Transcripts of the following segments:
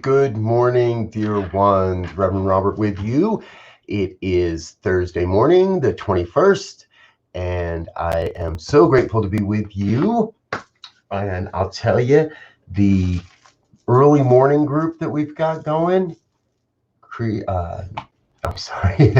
Good morning, dear ones. Reverend Robert with you. It is Thursday morning, the 21st, and I am so grateful to be with you. And I'll tell you, the early morning group that we've got going, I'm sorry,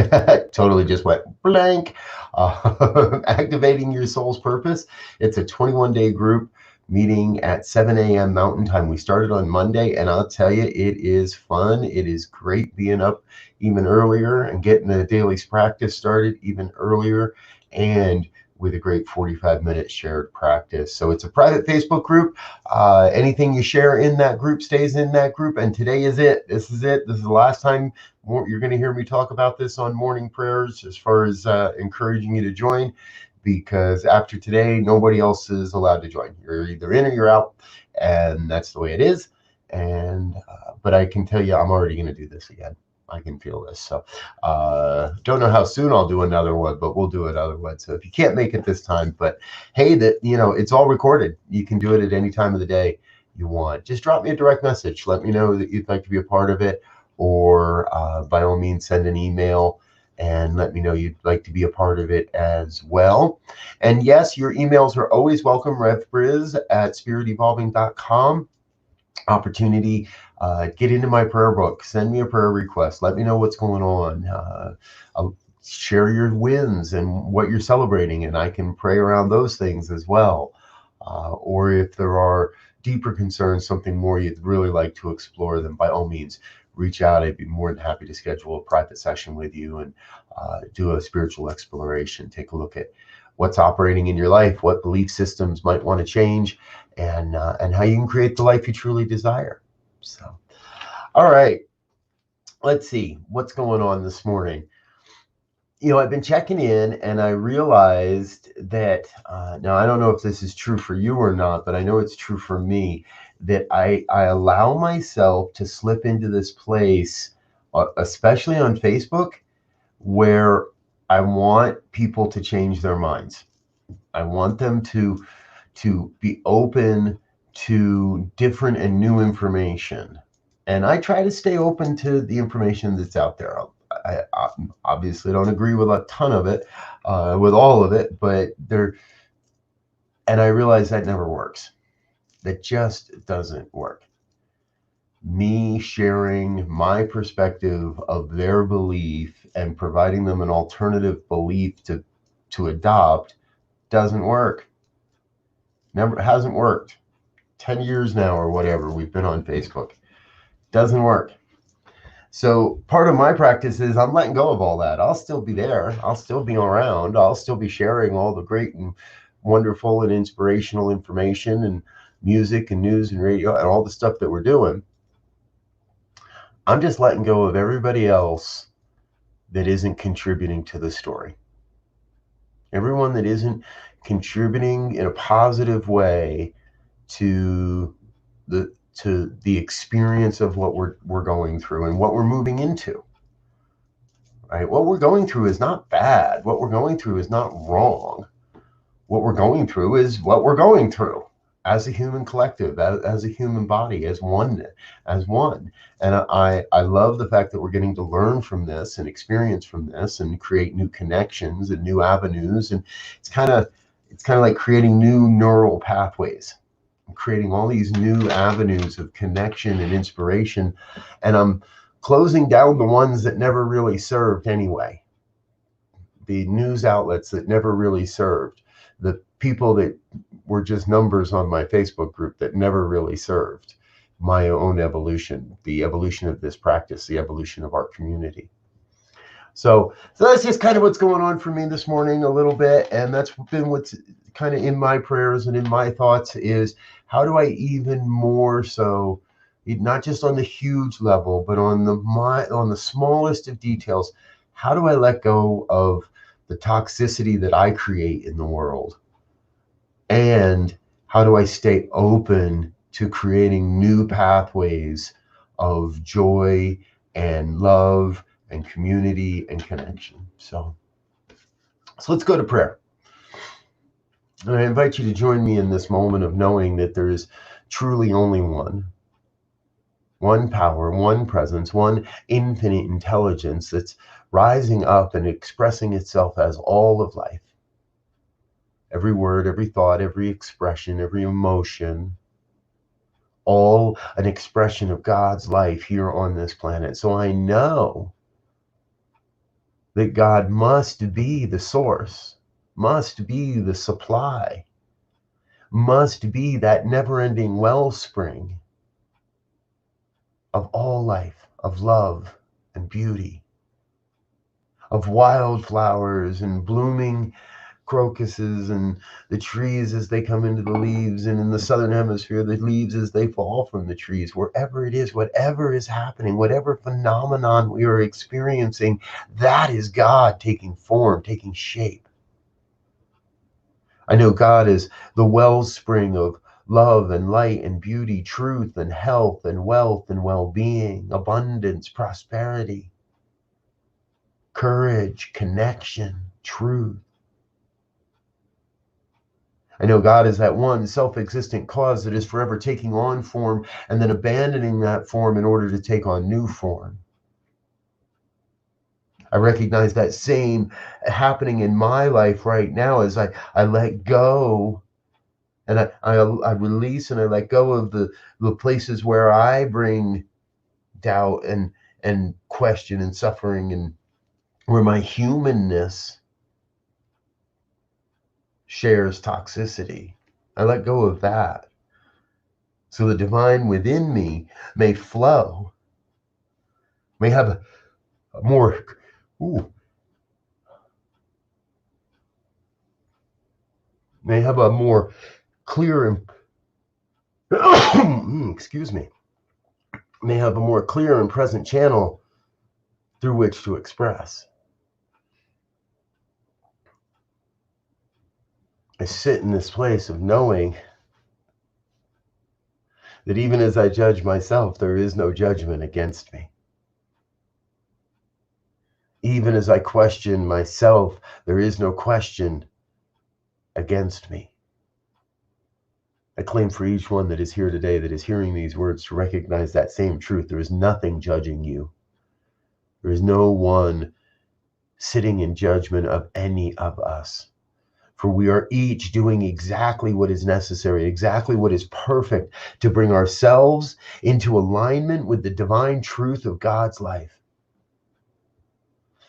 totally just went blank. Activating your soul's purpose. It's a 21-day group meeting at 7 a.m. Mountain Time. We started on Monday, and I'll tell you, it is fun. It is great being up even earlier and getting the daily practice started even earlier, and with a great 45-minute shared practice. So it's a private Facebook group. Anything you share in that group stays in that group, and today is it. This is it. This is the last time you're going to hear me talk about this on morning prayers as far as encouraging you to join, because after today, nobody else is allowed to join. You're either in or you're out, and that's the way it is. And but I can tell you, I'm already going to do this again. I can feel this. So don't know how soon I'll do another one, but we'll do another one. So if you can't make it this time, but hey, it's all recorded. You can do it at any time of the day you want. Just drop me a direct message. Let me know that you'd like to be a part of it, or by all means, send an email and let me know you'd like to be a part of it as well. And yes, your emails are always welcome. revbriz@spiritevolving.com. Opportunity, get into my prayer book, send me a prayer request, let me know what's going on. I'll share your wins and what you're celebrating, and I can pray around those things as well. Or if there are deeper concerns, something more you'd really like to explore, then by all means, reach out. I'd be more than happy to schedule a private session with you and do a spiritual exploration. Take a look at what's operating in your life, what belief systems might want to change, and how you can create the life you truly desire. So, all right, let's see what's going on this morning. I've been checking in, and I realized that now I don't know if this is true for you or not, but I know it's true for me, that I allow myself to slip into this place, especially on Facebook, where I want people to change their minds. I want them to be open to different and new information. And I try to stay open to the information that's out there. I obviously don't agree with a ton of it, with all of it, but and I realize that never works. That just doesn't work. Me sharing my perspective of their belief and providing them an alternative belief to adopt doesn't work. Never hasn't worked. 10 years now or whatever we've been on Facebook. Doesn't work. So part of my practice is I'm letting go of all that. I'll still be there. I'll still be around. I'll still be sharing all the great and wonderful and inspirational information and music and news and radio and all the stuff that we're doing. I'm just letting go of everybody else that isn't contributing to the story. Everyone that isn't contributing in a positive way to the experience of what we're going through and what we're moving into. Right? What we're going through is not bad. What we're going through is not wrong. What we're going through is what we're going through as a human collective, as a human body, as one. And I love the fact that we're getting to learn from this and experience from this and create new connections and new avenues. And it's kind of like creating new neural pathways, creating all these new avenues of connection and inspiration. And I'm closing down the ones that never really served anyway. The news outlets that never really served. The people that were just numbers on my Facebook group that never really served my own evolution, the evolution of this practice, the evolution of our community. So that's just kind of what's going on for me this morning a little bit. And that's been what's kind of in my prayers and in my thoughts is, how do I even more so, not just on the huge level, but on the smallest of details, how do I let go of the toxicity that I create in the world? And how do I stay open to creating new pathways of joy and love and community and connection? So let's go to prayer. And I invite you to join me in this moment of knowing that there is truly only one. one power, one presence, one infinite intelligence that's rising up and expressing itself as all of life. Every word, every thought, every expression, every emotion, all an expression of God's life here on this planet. So I know that God must be the source, must be the supply, must be that never-ending wellspring of all life, of love and beauty, of wildflowers and blooming crocuses and the trees as they come into the leaves, and in the southern hemisphere, the leaves as they fall from the trees. Wherever it is, whatever is happening, whatever phenomenon we are experiencing, that is God taking form, taking shape. I know God is the wellspring of love and light and beauty, truth and health and wealth and well-being, abundance, prosperity, courage, connection, truth. I know God is that one self-existent cause that is forever taking on form and then abandoning that form in order to take on new form. I recognize that same happening in my life right now as I let go and I release and I let go of the places where I bring doubt and question and suffering, and where my humanness shares toxicity. I let go of that so the divine within me may flow, may have a more may have a more clear and excuse me, may have a more clear and present channel through which to express. I sit in this place of knowing that even as I judge myself, there is no judgment against me. Even as I question myself, there is no question against me. I claim for each one that is here today, that is hearing these words, to recognize that same truth. There is nothing judging you. There is no one sitting in judgment of any of us. For we are each doing exactly what is necessary, exactly what is perfect to bring ourselves into alignment with the divine truth of God's life.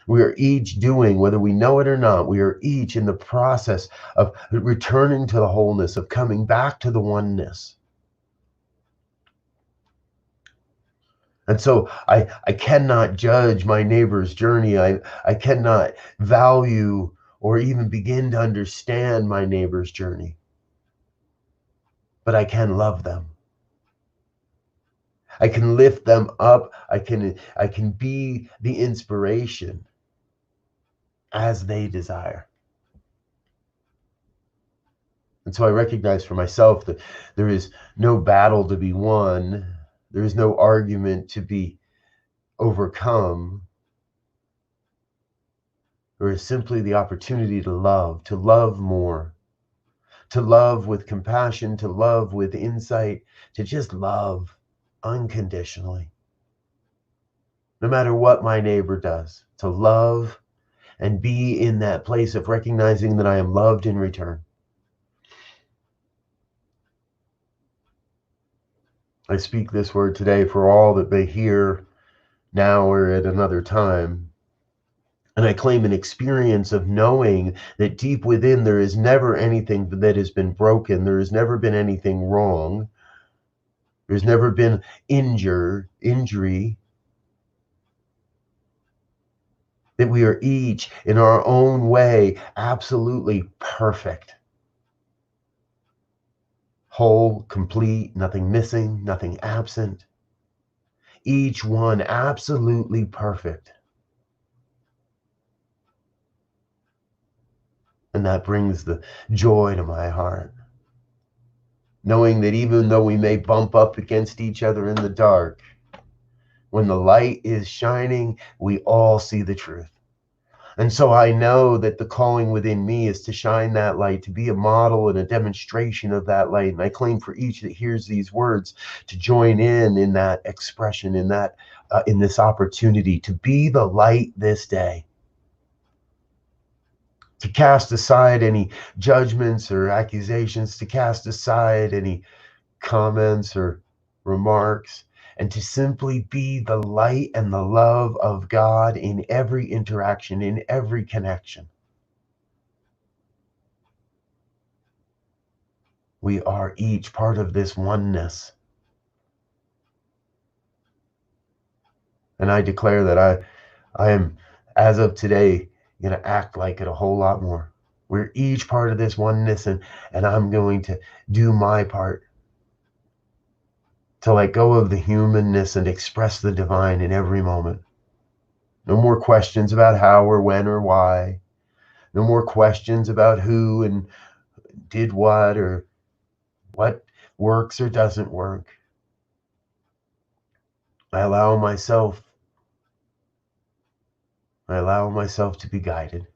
We are each doing, whether we know it or not, we are each in the process of returning to the wholeness, of coming back to the oneness. And so I cannot judge my neighbor's journey. I cannot value or even begin to understand my neighbor's journey. But I can love them. I can lift them up. I can be the inspiration as they desire. And so I recognize for myself that there is no battle to be won. There is no argument to be overcome. There is simply the opportunity to love more, to love with compassion, to love with insight, to just love unconditionally. No matter what my neighbor does, to love and be in that place of recognizing that I am loved in return. I speak this word today for all that may hear now or at another time. And I claim an experience of knowing that deep within there is never anything that has been broken. There has never been anything wrong. There's never been injury. That we are each in our own way absolutely perfect. Whole, complete, nothing missing, nothing absent. Each one absolutely perfect. And that brings the joy to my heart. Knowing that even though we may bump up against each other in the dark, when the light is shining, we all see the truth. And so I know that the calling within me is to shine that light, to be a model and a demonstration of that light. And I claim for each that hears these words to join in that expression, in this opportunity to be the light this day, to cast aside any judgments or accusations, to cast aside any comments or remarks, and to simply be the light and the love of God in every interaction, in every connection. We are each part of this oneness. And I declare that I am, as of today, going to act like it a whole lot more. We're each part of this oneness, and I'm going to do my part to let go of the humanness and express the divine in every moment. No more questions about how or when or why. No more questions about who and did what or what works or doesn't work. I allow myself to be guided,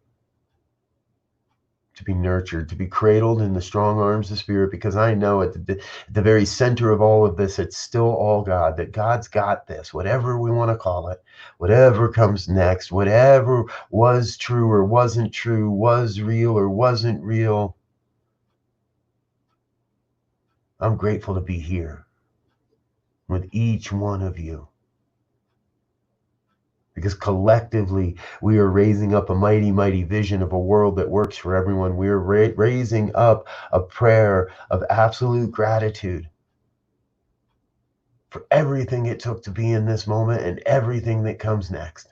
to be nurtured, to be cradled in the strong arms of Spirit, because I know at the very center of all of this, it's still all God, that God's got this, whatever we want to call it, whatever comes next, whatever was true or wasn't true, was real or wasn't real. I'm grateful to be here with each one of you, because collectively we are raising up a mighty, mighty vision of a world that works for everyone. We are raising up a prayer of absolute gratitude for everything it took to be in this moment and everything that comes next,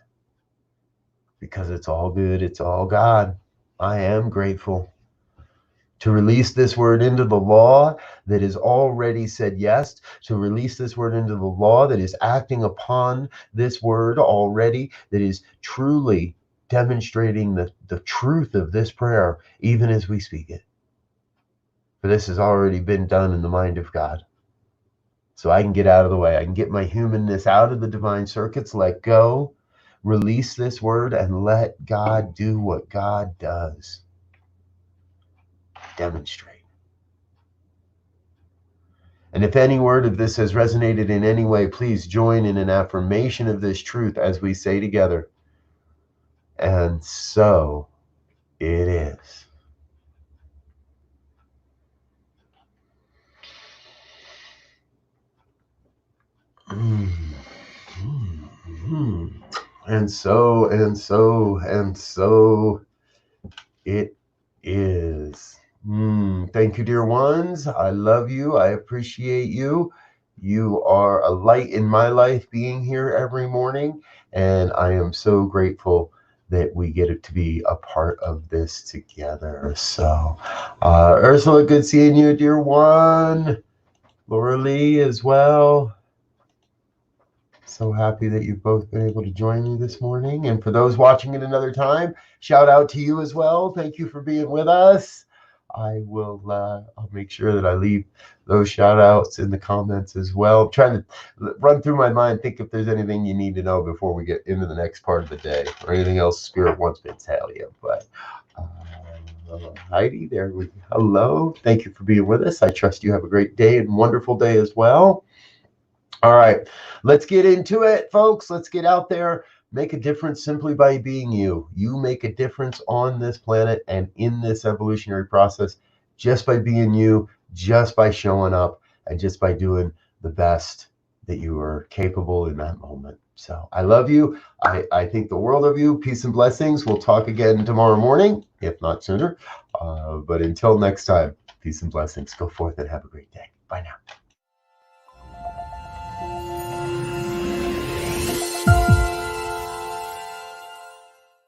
because it's all good, it's all God. I am grateful to release this word into the law that is already said yes, to release this word into the law that is acting upon this word already, that is truly demonstrating the truth of this prayer, even as we speak it. For this has already been done in the mind of God. So I can get out of the way. I can get my humanness out of the divine circuits, let go, release this word, and let God do what God does. Demonstrate. And if any word of this has resonated in any way, please join in an affirmation of this truth as we say together, and so it is. And so it is. Thank you, dear ones. I love you. I appreciate you. You are a light in my life being here every morning. And I am so grateful that we get it to be a part of this together. So, Ursula, good seeing you, dear one. Laura Lee as well. So happy that you've both been able to join me this morning. And for those watching at another time, shout out to you as well. Thank you for being with us. I'll make sure that I leave those shout outs in the comments as well. I'm trying to run through my mind, think if there's anything you need to know before we get into the next part of the day, or anything else Spirit wants me to tell you. But Heidi, there we go. Hello. Thank you for being with us. I trust you have a great day and wonderful day as well. All right, let's get into it, folks. Let's get out there. Make a difference simply by being you. You make a difference on this planet and in this evolutionary process just by being you, just by showing up, and just by doing the best that you are capable in that moment. So I love you. I think the world of you. Peace and blessings. We'll talk again tomorrow morning, if not sooner. But until next time, peace and blessings. Go forth and have a great day. Bye now.